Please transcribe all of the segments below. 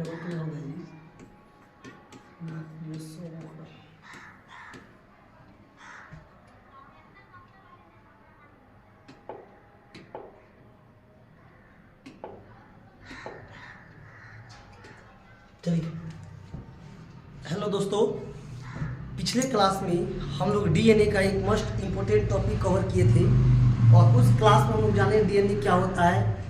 Open हो गई। Nucleosome model. चलिए, हेलो दोस्तों, पिछले क्लास में हम लोग डीएनए का एक मोस्ट इम्पोर्टेंट टॉपिक कवर किए थे और उस क्लास में हम लोग जाने डीएनए क्या होता है,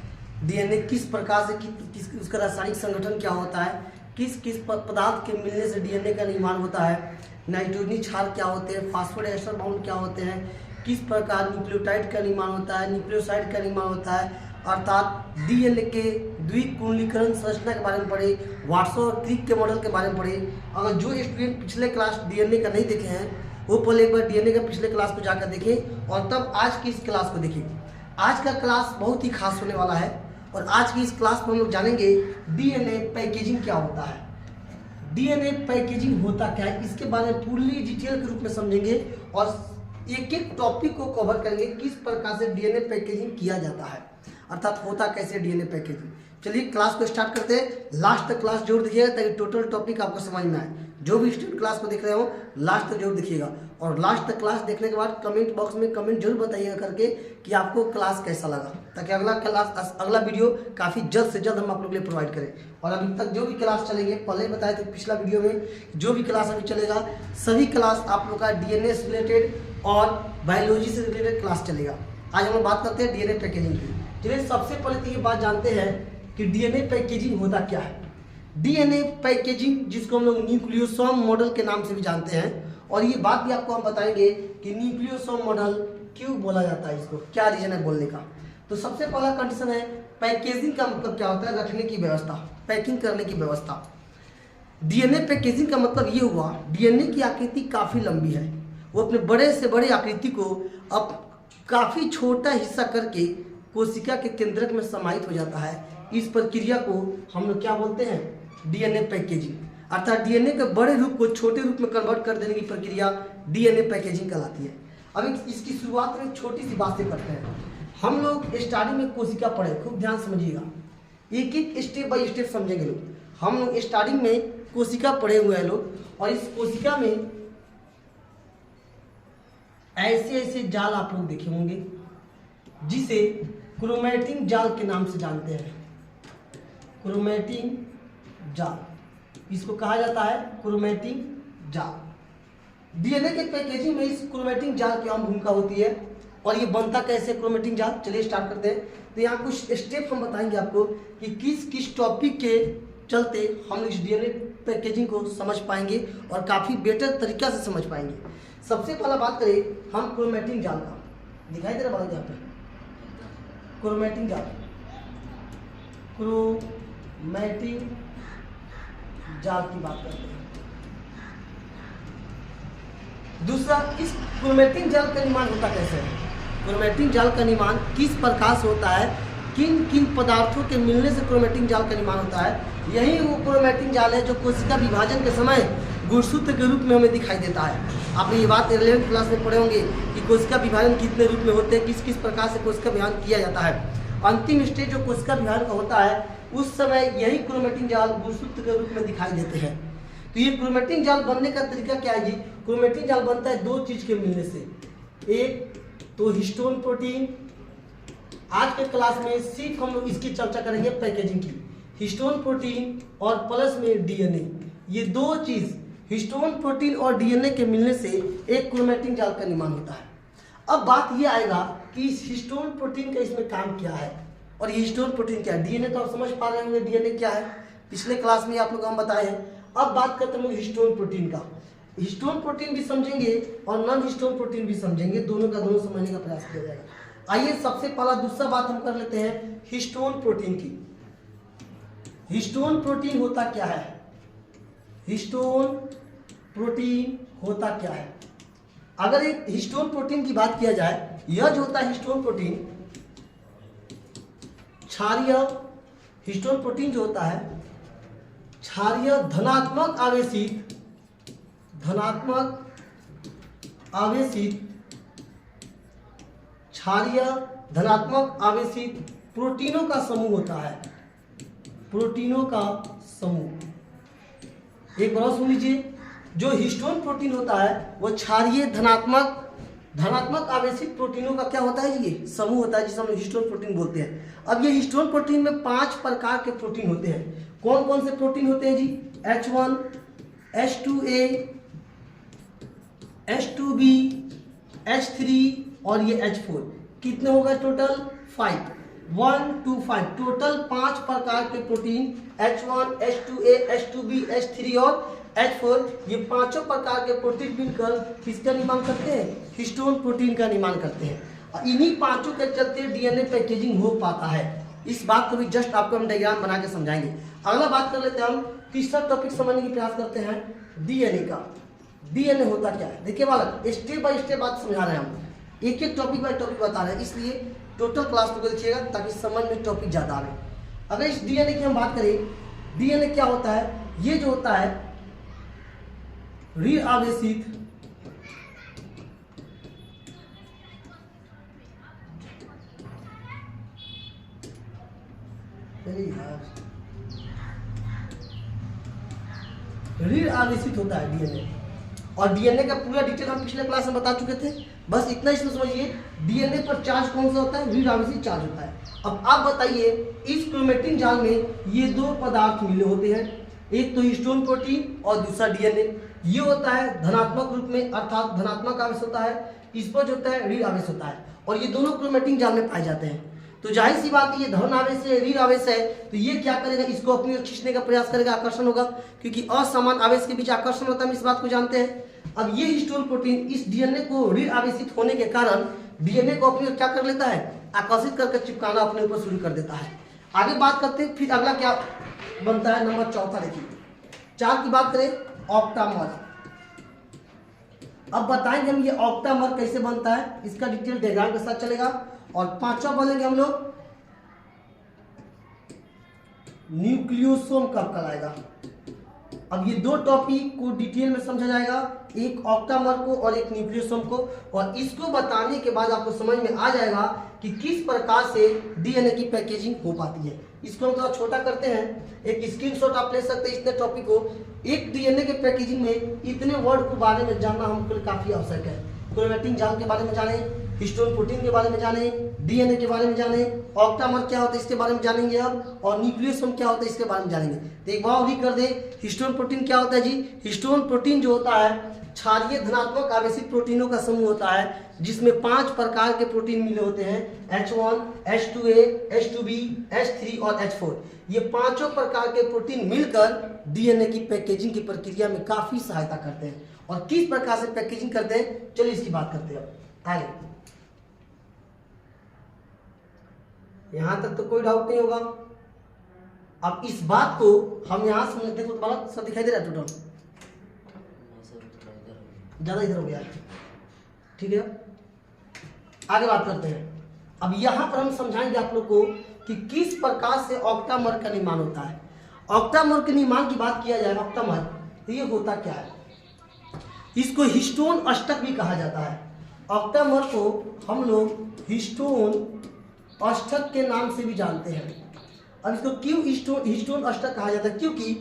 डीएनए किस प्रकार से किस उसका रासायनिक संगठन क्या होता है, किस किस पदार्थ के मिलने से डीएनए का निर्माण होता है, नाइट्रोजनी क्षार क्या होते हैं, फास्फोडाइस्टर बाउंड क्या होते हैं, किस प्रकार न्यूक्लियोटाइड का निर्माण होता है, न्यूक्लियोसाइड का निर्माण होता है, अर्थात डीएनए के द्विकुंडलीकरण संरचना के बारे में पढ़े, वाटसन और क्रिक के मॉडल के बारे में पढ़े। अगर जो स्टूडेंट पिछले क्लास डीएनए का नहीं देखे हैं वो पहले एक बार डीएनए का पिछले क्लास को जाकर देखें और तब आज की इस क्लास को देखें। आज का क्लास बहुत ही खास होने वाला है और आज की इस क्लास में हम लोग जानेंगे डीएनए पैकेजिंग क्या होता है, डीएनए पैकेजिंग होता क्या है, इसके बारे में पूरी डिटेल के रूप में समझेंगे और एक एक टॉपिक को कवर करेंगे किस प्रकार से डीएनए पैकेजिंग किया जाता है, अर्थात होता कैसे डीएनए पैकेजिंग। चलिए क्लास को स्टार्ट करते हैं। लास्ट तक क्लास जरूर देखिएगा ताकि टोटल टॉपिक आपको समझ में आए। जो भी स्टूडेंट क्लास को देख रहे हो लास्ट तक जरूर देखिएगा और लास्ट तक क्लास देखने के बाद कमेंट बॉक्स में कमेंट जरूर बताइएगा करके कि आपको क्लास कैसा लगा, ताकि अगला वीडियो काफ़ी जल्द से जल्द हम आप लोग के लिए प्रोवाइड करें। और अभी तक जो भी क्लास चलेंगे, पहले बताया था पिछला वीडियो में, जो भी क्लास अभी चलेगा सभी क्लास आप लोग का डीएनए से रिलेटेड और बायोलॉजी से रिलेटेड क्लास चलेगा। आज हम लोग बात करते हैं डीएनए पैकेजिंग की। चलिए सबसे पहले तो ये बात जानते हैं कि डीएनए पैकेजिंग होता क्या है। डीएनए पैकेजिंग जिसको हम लोग न्यूक्लियोसोम मॉडल के नाम से भी जानते हैं, और ये बात भी आपको हम बताएंगे कि न्यूक्लियोसोम मॉडल क्यों बोला जाता है, इसको क्या रीजन है बोलने का। तो सबसे पहला कंडीशन है पैकेजिंग का मतलब क्या होता है, रखने की व्यवस्था, पैकिंग करने की व्यवस्था। डीएनए पैकेजिंग का मतलब ये हुआ डीएनए की आकृति काफ़ी लंबी है, वो अपने बड़े से बड़े आकृति को अब काफ़ी छोटा हिस्सा करके कोशिका के केंद्रक में समाहित हो जाता है। इस प्रक्रिया को हम लोग क्या बोलते हैं, डीएनए पैकेजिंग, अर्थात डीएनए के बड़े रूप को छोटे रूप में कन्वर्ट कर देने की प्रक्रिया डीएनए पैकेजिंग कहलाती है। अब इसकी शुरुआत में छोटी सी बात से करते हैं। हम लोग स्टार्टिंग में कोशिका पढ़े, खूब ध्यान समझिएगा, एक एक स्टेप बाय स्टेप समझेंगे लोग। हम लोग स्टार्टिंग में कोशिका पढ़े हुए हैं लोग, और इस कोशिका में ऐसे ऐसे जाल आप लोग देखे होंगे जिसे क्रोमैटिन जाल के नाम से जानते हैं। क्रोमैटिन जाल, इसको कहा जाता है क्रोमैटिन जाल। डीएनए के पैकेजिंग में इस क्रोमैटिन जाल की अहम भूमिका होती है। और ये बनता कैसे क्रोमैटिन जाल, चलिए स्टार्ट करते हैं। तो यहाँ कुछ स्टेप हम बताएंगे आपको कि किस किस टॉपिक के चलते हम इस डीएनए पैकेजिंग को समझ पाएंगे और काफ़ी बेटर तरीका से समझ पाएंगे। सबसे पहला बात करें हम क्रोमैटिन जाल का, दिखाई दे रहा है यहाँ पे क्रोमैटिन जाल, क्रोमैटिन जाल की बात करते हैं। दूसरा, इस क्रोमैटिन जाल का निर्माण होता कैसे है, क्रोमैटिन जाल का निर्माण किस प्रकार से होता है, किन किन पदार्थों के मिलने से क्रोमैटिन जाल का निर्माण होता है। यही वो क्रोमैटिन जाल है जो कोशिका विभाजन के समय गुणसूत्र के रूप में हमें दिखाई देता है। आपने ये बात 11वीं क्लास में पढ़े होंगे कि कोशिका विभाजन कितने रूप में होते हैं, किस किस प्रकार से कोशिका विभाजन किया जाता है। अंतिम स्टेज जो कोशिका विभाजन का होता है उस समय यही क्रोमैटिन जाल गुणसूत्र के रूप में दिखाई देते हैं। तो ये क्रोमैटिन जाल बनने का तरीका क्या है जी, क्रोमैटिन जाल बनता है दो चीज के मिलने से, एक तो हिस्टोन प्रोटीन। आज के क्लास में सिर्फ हम लोग इसकी चर्चा करेंगे पैकेजिंग की, हिस्टोन प्रोटीन और प्लस में डीएनए, ये दो चीज हिस्टोन प्रोटीन और डीएनए के मिलने से एक क्रोमैटिन जाल का निर्माण होता है। अब बात ये आएगा कि इस हिस्टोन प्रोटीन का इसमें काम क्या है और ये हिस्टोन प्रोटीन क्या है। डीएनए तो आप समझ पा रहे होंगे डीएनए क्या है, पिछले क्लास में आप लोग हम बताए हैं। अब बात करते हैं हिस्टोन प्रोटीन का। हिस्टोन प्रोटीन भी समझेंगे और नॉन हिस्टोन प्रोटीन भी समझेंगे, दोनों का दोनों समझने का प्रयास किया जाएगा। आइए सबसे पहला दूसरा बात हम कर लेते हैं हिस्टोन प्रोटीन की। हिस्टोन प्रोटीन होता क्या है, हिस्टोन प्रोटीन होता क्या है। अगर एक हिस्टोन प्रोटीन की बात किया जाए, यह जो होता है हिस्टोन प्रोटीन, क्षारीय हिस्टोन प्रोटीन जो होता है क्षारीय धनात्मक आवेशित क्षारीय धनात्मक आवेशित प्रोटीनों का समूह होता है, प्रोटीनों का समूह। एक बार और सुन लीजिए, जो हिस्टोन प्रोटीन होता है वो क्षारीय धनात्मक आवेशित प्रोटीनों का क्या होता है, ये समूह होता है, जिसे हम हिस्टोन प्रोटीन बोलते हैं। अब ये हिस्टोन प्रोटीन में 5 प्रकार के प्रोटीन होते हैं। कौन कौन से प्रोटीन होते हैं जी? H1, H2A, H2B, H3 और ये H4। कितने हो गए टोटल? 5, 1 2 5, टोटल 5 प्रकार के protein H1, H2A, H2B, H3 और H4, ये पांचों प्रकार के प्रोटीन मिलकर किसका निर्माण करते हैं? हिस्टोन प्रोटीन का निर्माण करते हैं। और इन्हीं पांचों के चलते डीएनए पैकेजिंग हो पाता है। इस बात को भी जस्ट आपको हम डायग्राम बना के समझाएंगे। अगला बात कर लेते हैं, हम तीसरा टॉपिक समझने की प्रयास करते हैं डीएनए का। डीएनए होता क्या है? देखिए बालक, स्टेप बाय स्टेप बात समझा रहे हैं हम, एक एक टॉपिक बाय टॉपिक बता रहे हैं, इसलिए टोटल क्लास को देखिएगा ताकि समझ में टॉपिक ज़्यादा आए। अगर इस डीएनए की हम बात करें, डीएनए क्या होता है? ये जो होता है ऋण आवेशित ऋण आवेशित होता है डीएनए। और डीएनए का पूरा डिटेल हम पिछले क्लास में बता चुके थे, बस इतना इसमें समझिए। डीएनए पर चार्ज कौन सा होता है? ऋण आवेशित चार्ज होता है। अब आप बताइए, इस क्रोमेटिन जाल में ये दो पदार्थ मिले होते हैं, एक तो हिस्टोन प्रोटीन और दूसरा डीएनए। ये होता है धनात्मक रूप में, अर्थात धनात्मक आवेश होता है, इस पर जो होता है ऋण आवेश होता है, और ये दोनों क्रोमेटिन जाल में पाए जाते हैं। तो जाहिर सी बात है, ये धन आवेश है, ऋण आवेश है, तो ये क्या करेगा? इसको अपनी ओर खींचने का प्रयास करेगा, आकर्षण होगा, क्योंकि असमान आवेश के बीच आकर्षण होता है, हम इस बात को जानते हैं। अब ये हिस्टोन प्रोटीन इस डीएनए को ऋण आवेशित होने के कारण डीएनए को अपनी ओर क्या कर लेता है? आकर्षित करके चिपकाना अपने ऊपर शुरू कर देता है। आगे बात करते हैं, फिर अगला क्या बनता है? नंबर चौथा देखिए, 4 की बात करें, ऑक्टामर। अब बताएंगे हम ये ऑक्टामर कैसे बनता है, इसका डिटेल डायग्राम के साथ चलेगा। और 5वां बोलेंगे हम लोग न्यूक्लियोसोम कब कहलाएगा। अब ये दो टॉपिक को डिटेल में समझा जाएगा, एक ऑक्टामर को और एक न्यूक्लियोसोम को। और इसको बताने के बाद आपको समझ में आ जाएगा कि किस प्रकार से डीएनए की पैकेजिंग हो पाती है। इसको हम थोड़ा छोटा करते हैं, एक स्क्रीनशॉट आप ले सकते हैं इतने टॉपिक को। एक डीएनए के पैकेजिंग में इतने वर्ड के बारे में जानना हमको काफी आवश्यक है। क्रोमेटिन जाल के बारे में जाने, हिस्टोन प्रोटीन के बारे में जाने, डीएनए के बारे में जाने, ऑक्टामर क्या होता है इसके बारे में जानेंगे अब, और न्यूक्लियोसोम क्या होता है इसके बारे में जानेंगे। तो एक बार भी कर दे, हिस्टोन प्रोटीन क्या होता है जी? हिस्टोन प्रोटीन जो होता है क्षारीय धनात्मक आवेशित प्रोटीनों का समूह होता है, जिसमें 5 प्रकार के प्रोटीन मिले होते हैं, H1, H2A, H2B, H3 और H4। ये पांचों प्रकार के प्रोटीन मिलकर डीएनए की पैकेजिंग की प्रक्रिया में काफी सहायता करते हैं। और किस प्रकार से पैकेजिंग करते हैं, चलिए इसकी बात करते हैं अब आगे। यहां तक तो कोई डाउट नहीं होगा। अब इस बात को हम यहां समझते हैं, तो तुम्हारा सब दिखाई दे रहा है टोटल? ज्यादा इधर हो गया, ठीक है। आगे बात करते हैं। अब यहां पर हम समझाएंगे आप लोग को कि किस प्रकार से ऑक्टामर का निर्माण होता है। ऑक्टामर के निर्माण की बात किया जाए, ऑक्टामर तो ये होता क्या है? इसको हिस्टोन अष्टक भी कहा जाता है। ऑक्टामर को हम लोग हिस्टोन अष्टक के नाम से भी जानते हैं। अब इसको क्यों हिस्टोन अष्टक कहा जाता है? क्योंकि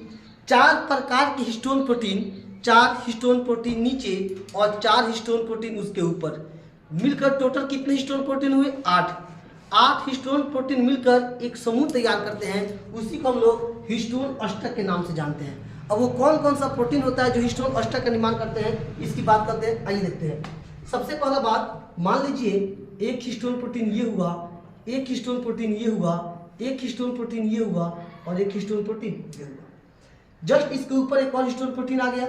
4 प्रकार के हिस्टोन प्रोटीन, 4 हिस्टोन प्रोटीन नीचे और 4 हिस्टोन प्रोटीन उसके ऊपर, मिलकर टोटल कितने हिस्टोन प्रोटीन हुए? 8 हिस्टोन प्रोटीन मिलकर एक समूह तैयार करते हैं, उसी को हम लोग हिस्टोन अष्टक के नाम से जानते हैं। अब वो कौन कौन सा प्रोटीन होता है जो हिस्टोन अष्टक का निर्माण करते हैं, इसकी बात करते हैं। आइए देखते हैं। सबसे पहला बात, मान लीजिए एक हिस्टोन प्रोटीन ये हुआ, एक हिस्टोन प्रोटीन ये हुआ, एक हिस्टोन प्रोटीन ये हुआ और एक हिस्टोन प्रोटीन ये हुआ। जस्ट इसके ऊपर एक और हिस्टोन प्रोटीन आ गया,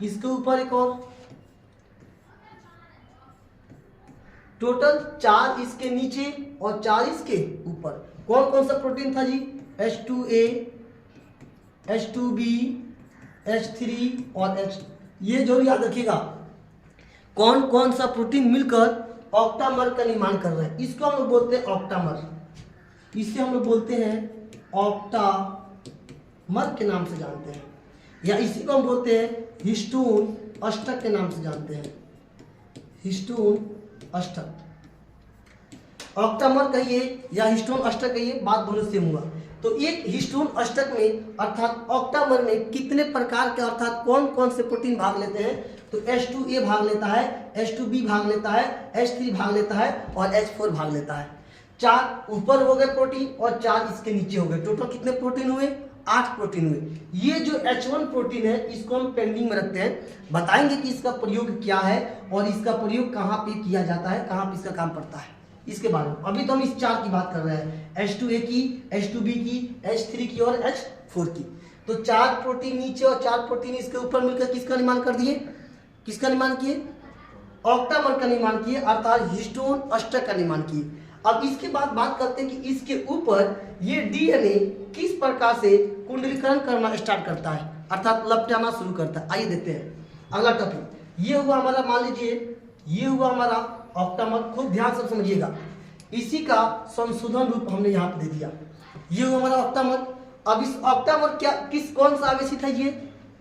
इसके ऊपर एक और, टोटल 4 इसके नीचे और 4 इसके ऊपर। कौन कौन सा प्रोटीन था जी? H2A, H2B, H3 और H। ये जो याद रखिएगा, कौन कौन सा प्रोटीन मिलकर ऑक्टामर का निर्माण कर रहे हैं, इसको हम लोग बोलते हैं ऑक्टामर। इसे हम लोग बोलते हैं ऑक्टामर के नाम से जानते हैं, या इसी को हम बोलते हैं हिस्टोन अष्टक के नाम से जानते हैं, हिस्टोन अष्टक। ऑक्टामर कहिए या हिस्टोन अष्टक कहिए, बात दोनों सेम हुआ। तो एक हिस्टोन अष्टक में अर्थात ऑक्टामर में कितने प्रकार के अर्थात कौन कौन से प्रोटीन भाग लेते हैं? तो H2A भाग लेता है, H2B भाग लेता है, H3 भाग लेता है और H4 भाग लेता है। 4 ऊपर हो गए प्रोटीन और 4 इसके नीचे हो गए। टोटल कितने प्रोटीन हुए? 8 प्रोटीन हुए। ये जो H1 प्रोटीन है इसको हम पेंडिंग में रखते हैं, बताएंगे कि इसका प्रयोग क्या है और इसका प्रयोग कहाँ पे किया जाता है, कहाँ पे इसका काम पड़ता है, इसके बारे में। अभी तो हम इस 4 की बात कर रहे हैं, H2A की, H2B की, H3 की और H4 की। तो 4 प्रोटीन नीचे और 4 प्रोटीन इसके ऊपर मिलकर किसका निर्माण कर दिए? किसका निर्माण किए? ऑक्टामर का निर्माण किए, अर्थात हिस्टोन अष्टक का निर्माण किए। अब इसके बाद बात करते हैं कि इसके ऊपर ये डीएनए किस प्रकार से कुंडलीकरण करना स्टार्ट करता है, अर्थात लपटाना शुरू करता है। आइए देखते हैं अगला टॉपिक। ये हुआ हमारा, मान लीजिए ये हुआ हमारा ऑक्टामर। खूब ध्यान से समझिएगा, इसी का संशोधन रूप हमने यहाँ पे दे दिया। ये हुआ हमारा ऑक्टामर। अब इस ऑक्टामर क्या कौन सा आवेशित है?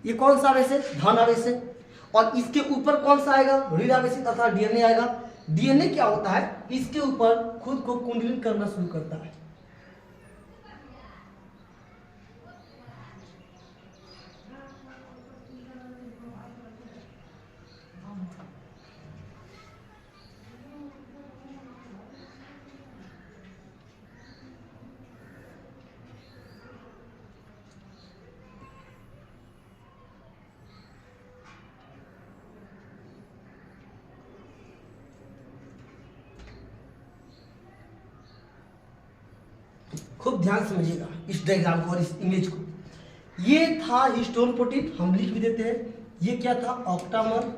ये कौन सा आवेश है? धन आवेश है। और इसके ऊपर कौन सा आएगा? ऋण आवेशित अर्थात डीएनए आएगा। डीएनए क्या होता है? इसके ऊपर खुद को कुंडलित करना शुरू करता है। खूब ध्यान समझिएगा इस डायग्राम को और इस इमेज को। ये था हिस्टोन प्रोटीन, हम लिख भी देते हैं। ये क्या था? ऑक्टामर।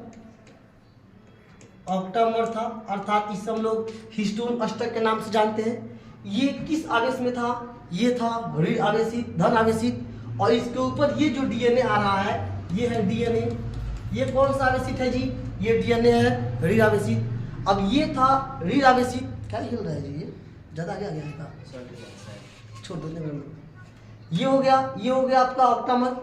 ऑक्टामर था, अर्थात इसे हम लोग हिस्टोन अष्टक के नाम से जानते हैं। ये किस आवेश में था? ये था ऋण आवेशित, धन आवेशित। और इसके ऊपर ये जो डीएनए आ रहा है, ये है डीएनए। ये कौन सा आवेशित है जी? ये डीएनए है ऋण आवेशित। अब ये था ऋण आवेशित। क्या हिल रहा है जी? ये ज्यादा आगे आ गया है, छोड़ दो। ये हो गया आपका ऑक्टामर।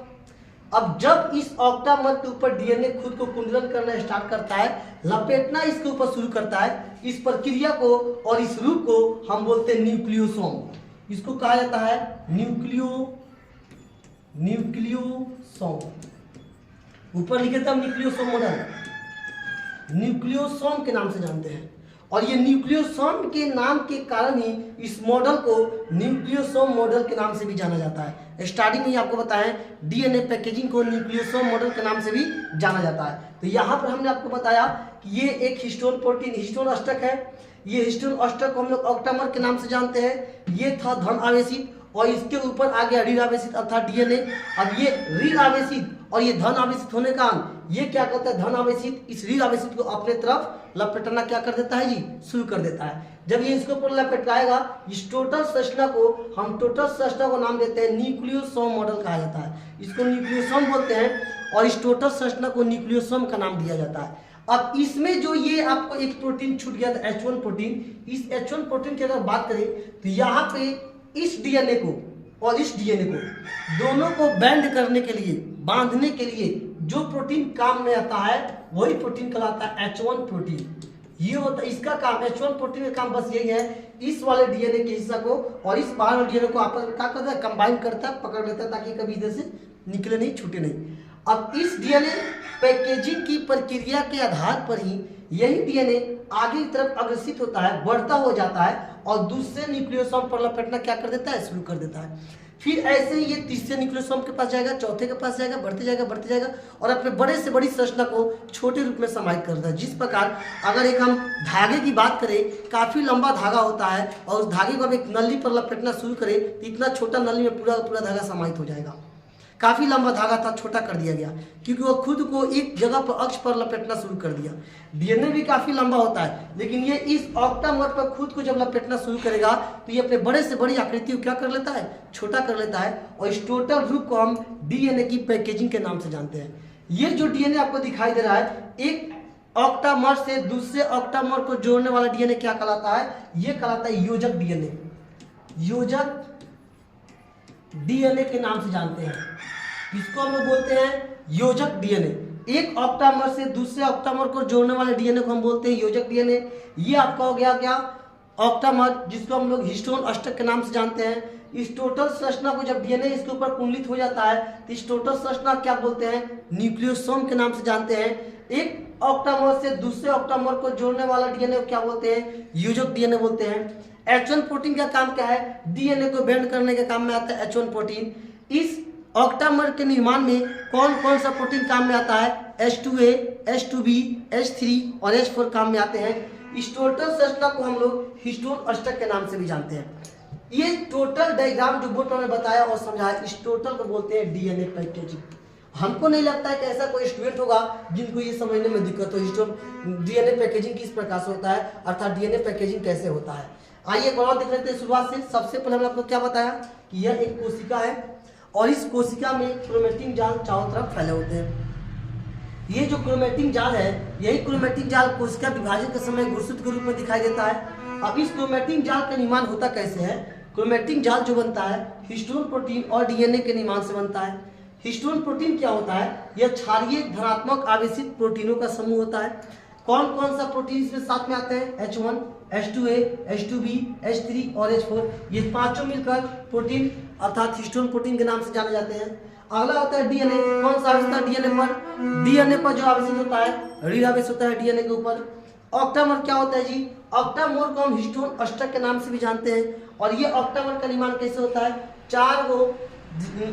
अब जब इस ऑक्टामर के ऊपर डीएनए खुद को कुंडलन करना स्टार्ट करता है, लपेटना इसके ऊपर शुरू करता है, इस प्रक्रिया को और इस रूप को हम बोलते हैं न्यूक्लियोसोम। इसको कहा जाता है न्यूक्लियोसोम। ऊपर लिखे थे हम न्यूक्लियोसोम मॉडल, न्यूक्लियोसोम के नाम से जानते हैं। और ये न्यूक्लियोसोम के नाम के कारण ही इस मॉडल को न्यूक्लियोसोम मॉडल के नाम से भी जाना जाता है। स्टार्टिंग में ही आपको बताएं, डीएनए पैकेजिंग को न्यूक्लियोसोम मॉडल के नाम से भी जाना जाता है। तो यहाँ पर हमने आपको बताया कि ये एक हिस्टोन प्रोटीन, हिस्टोन अष्टक है। ये हिस्टोन अष्टक को हम लोग ऑक्टामर के नाम से जानते हैं। ये था धन आवेशित और इसके ऊपर आ गया ऋण आवेशित अर्थात डीएनए। अब ये ऋण आवेशित और ये धन आवेशित होने का ये क्या करता है? धन आवेशित इस ऋण आवेशित को अपने तरफ लपेटना क्या कर देता है जी? शुरू कर देता है। जब ये इसके ऊपर लपेटाएगा, इस टोटल संरचना को हम टोटल संरचना को नाम देते हैं न्यूक्लियोसोम मॉडल कहा जाता है। इसको न्यूक्लियोसोम बोलते हैं और इस टोटल संरचना को न्यूक्लियोसोम का नाम दिया जाता है। अब इसमें जो ये आपको एक प्रोटीन छूट गया था, H1 प्रोटीन। इस H1 प्रोटीन की अगर बात करें तो यहाँ पे इस डीएनए को और इस डीएनए को दोनों को बैंड करने के लिए, बांधने के लिए जो प्रोटीन काम में आता है वही प्रोटीन कहलाता है H1 प्रोटीन। ये होता है इसका काम, H1 प्रोटीन का काम बस यही है, इस वाले डीएनए के हिस्सा को और इस बाहर वाले डीएनए को आपस में क्या करता है? कंबाइन करता है, पकड़ लेता है ताकि कभी इधर से निकले नहीं, छूटे नहीं। अब इस डीएनए पैकेजिंग की प्रक्रिया के आधार पर ही यही डीएनए आगे की तरफ अग्रसित होता है, बढ़ता हो जाता है और दूसरे न्यूक्लियोसोम पर लपेटना क्या कर देता है? शुरू कर देता है। फिर ऐसे ही ये तीसरे न्यूक्लियोसोम के पास जाएगा, चौथे के पास जाएगा, बढ़ते जाएगा और अपने बड़े से बड़ी संरचना को छोटे रूप में समाहित करता है। जिस प्रकार अगर एक हम धागे की बात करें, काफी लंबा धागा होता है और उस धागे को हम एक नली पर लपेटना शुरू करें तो इतना छोटा नली में पूरा धागा समाहित हो जाएगा। काफी लंबा धागा था, छोटा कर दिया गया क्योंकि वो खुद को एक जगह पर अक्ष पर लपेटना शुरू कर दिया। डीएनए भी काफी लंबा होता है, लेकिन ये इस ऑक्टामर पर खुद को जब लपेटना शुरू करेगा तो ये अपने बड़े से बड़ी आकृति को क्या कर लेता है? छोटा कर लेता है और इस टोटल रूप को हम डीएनए की पैकेजिंग के नाम से जानते हैं। ये जो डीएनए आपको दिखाई दे रहा है, एक ऑक्टामर से दूसरे ऑक्टामर को जोड़ने वाला डीएनए क्या कहलाता है? ये कहलाता है योजक डीएनए। योजक डीएनए के नाम से जानते हैं। इसको हम लोग बोलते हैं योजक डीएनए। एक ऑक्टामर से दूसरे ऑक्टामर को जोड़ने वाले डीएनए को हम बोलते हैं योजक डीएनए। ये आपका हो गया क्या? ऑक्टामर, जिसको हम लोग हिस्टोन अष्टक के नाम से जानते हैं। इस टोटल संरचना को जब डीएनए इसके ऊपर कुंडलित हो जाता है तो इस टोटल संरचना क्या बोलते हैं, न्यूक्लियोसोम के नाम से जानते हैं। एक ऑक्टामर से दूसरे ऑक्टामर को जोड़ने वाला डीएनए को क्या बोलते हैं, योजक डीएनए बोलते हैं। H1 प्रोटीन का काम क्या है, डीएनए को बेंड करने के काम में आता है H1 प्रोटीन। इस ऑक्टामर के निर्माण में कौन कौन सा प्रोटीन काम में आता है, H2A, H2B, H3 और H4 काम में आते हैं। इस टोटल संरचना को हम लोग हिस्टोन अष्टक के नाम से भी जानते हैं। ये टोटल डायग्राम जो बोर्ड में बताया और समझाया, इस टोटल को बोलते हैं डीएनए पैकेजिंग। हमको नहीं लगता है कि ऐसा कोई स्टूडेंट होगा जिनको ये समझने में दिक्कत हो हिस्टोन डीएनए पैकेजिंग किस प्रकार से होता है, अर्थात डीएनए पैकेजिंग कैसे होता है। आइए एक और देख लेते हैं शुरुआत से। सबसे पहले हमने आपको क्या बताया कि यह एक कोशिका है और इस कोशिका में क्रोमेटिन जाल चारों तरफ फैले होते हैं। ये जो क्रोमेटिन जाल है, यही क्रोमेटिन जाल कोशिका विभाजन के समय गुणसूत्र के रूप में दिखाई देता है। अब इस क्रोमेटिन जाल का निर्माण होता कैसे है, क्रोमेटिन जाल जो बनता है हिस्टोन प्रोटीन और डीएनए के निर्माण से बनता है। हिस्टोन प्रोटीन क्या होता है, यह क्षारीय धनात्मक आवेशित प्रोटीनों का समूह होता है। कौन कौन सा प्रोटीन इसमें साथ में आते हैं, H1, H2A, H2B, H3 और H4, ये पांचों मिलकर प्रोटीन अर्थात हिस्टोन प्रोटीन के नाम से जाने जाते हैं। अगला होता है डीएनए। कौन सा आवेश होता है डीएनए पर, डीएनए पर जो आवेशित होता है ऋण आवेश होता है डीएनए के ऊपर। ऑक्टामर क्या होता है जी, ऑक्टामर को हम हिस्टोन अष्टक के नाम से भी जानते हैं। और ये ऑक्टामर का निर्माण कैसे होता है, 4 गो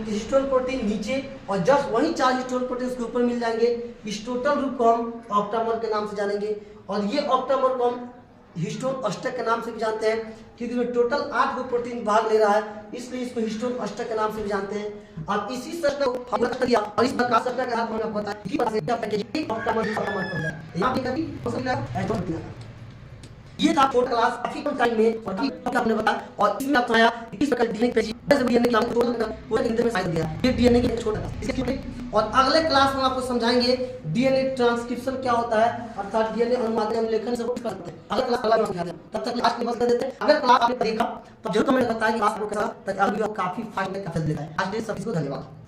हिस्टोन प्रोटीन नीचे और जस्ट वही 4 हिस्टोन प्रोटीन के ऊपर मिल जाएंगे। इस टोटल रूप को हम ऑक्टामर के नाम से जानेंगे। और ये ऑक्टामर को हम हिस्टोन अष्टक के नाम से भी जानते हैं क्योंकि में टोटल 8 गो प्रोटीन भाग ले रहा है, इसलिए इसको हिस्टोन अष्टक के नाम से भी जानते हैं। अब इसी संरचना को हम रख दिया और इस प्रकार संरचना के आधार पर आपको पता है कि ऑक्टामर यहां पे कभी हो सकता है। ये था छोटा क्लास काफी कम टाइम में और काफी आपने बताया और इसमें आप बताया किस प्रकार डीएनए पेजी जैसे डीएनए का नाम पूरा इंटर में साइड दिया। ये डीएनए की छोटा इसके और अगले क्लास में आपको समझाएंगे डीएनए ट्रांसक्रिप्शन क्या होता है, अर्थात डीएनए अनुवादन लेखन से करते हैं। अगले क्लास वाला में तब तक क्लास के बस कर देते हैं। अगर क्लास आपने देखा तो जरूर कमेंट बताएं कि क्लास आपको कैसा, ताकि अभी आप काफी फास्ट में कर देता है। आज के सब को धन्यवाद।